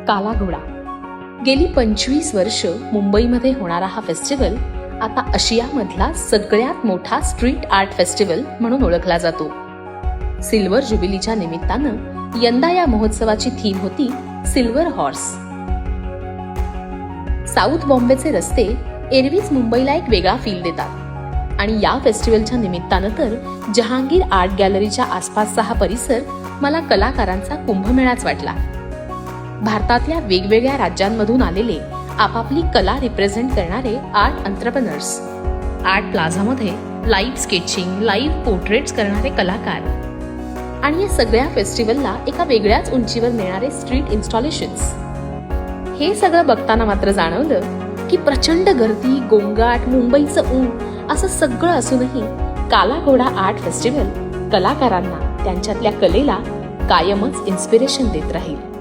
काला घोडा. गेली 25 वर्ष मुंबईमध्ये होणारा हा फेस्टिवल आता आशियामधला सगळ्यात मोठा स्ट्रीट आर्ट फेस्टिवल म्हणून ओळखला जातो. सिल्वर जुबिलीच्या निमित्तानं यंदा या महोत्सवाची थीम होती सिल्वर हॉर्स. साऊथ बॉम्बेचे रस्ते एरवीच मुंबईला एक वेगळा फील देतात आणि या फेस्टिवलच्या निमित्तानं तर जहांगीर आर्ट गॅलरीच्या आसपासचा हा परिसर मला कलाकारांचा कुंभमेळाच वाटला. भारतातल्या वेगवेगळ्या राज्यांमधून आलेले आपापली कला रिप्रेझेंट करणारे आर्ट एंटरप्रेनर्स, आर्ट प्लाझामध्ये लाईव्ह स्केचिंग, लाईव्ह पोर्ट्रेट्स करणारे कलाकार आणि या सगळ्या फेस्टिवलला एका वेगळ्याच उंचीवर नेणारे स्ट्रीट इन्स्टॉलेशन्स. हे सगळं बघताना मात्र जाणवलं की प्रचंड गर्दी, गोंगाट, मुंबईचं ऊन असं सगळं असूनही काला घोडा आर्ट फेस्टिवल कलाकारांना त्यांच्यातल्या कलेला कायमच इन्स्पिरेशन देत राहील.